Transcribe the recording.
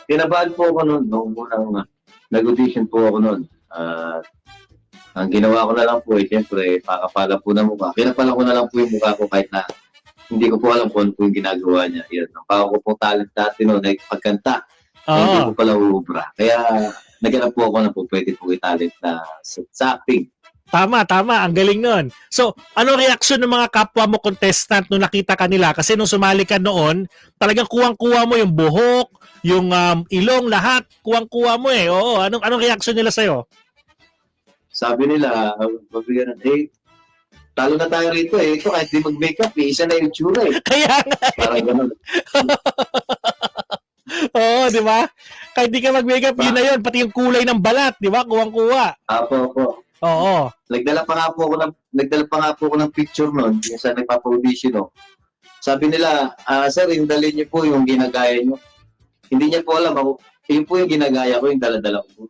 Kinabahan po ako noon nung unang nag-audition po ako noon. Ang ginawa ko na lang po siyempre, pakapala po ng mukha. Kinapala ko na lang po yung mukha ko kahit na hindi ko po alam kung ano po yung ginagawa niya. Yun. Ang pako ko pong talent dati noon ay pagkanta na hindi Oo. ko pala uubra. Kaya naghanap po ako na po pwede po talent na sa acting. Tama, tama. Ang galing nun. So, ano reaksyon ng mga kapwa mo contestant nung nakita ka nila? Kasi nung sumali ka noon, talagang kuwang-kuwa mo yung buhok, yung ilong, lahat. Kuwang-kuwa mo eh. Oo. Anong reaksyon nila sa'yo? Sabi nila, mabigyan talo na tayo rito eh. Ito kahit di mag-makeup, isa na yung tsura eh. Kaya nga. Parang ganun. Oo, di ba? Kahit di ka mag-makeup, yun na yun. Pati yung kulay ng balat, di ba? Kuwang-kuwa. Apo. Oo. Nagdala pa nga po ako ng picture noon yung sa nagpapa-audition no. Sabi nila, sir, yung dali niyo po yung ginagaya niyo. Hindi niya po alam ako. Yun po yung ginagaya ko, yung dala-dala ko.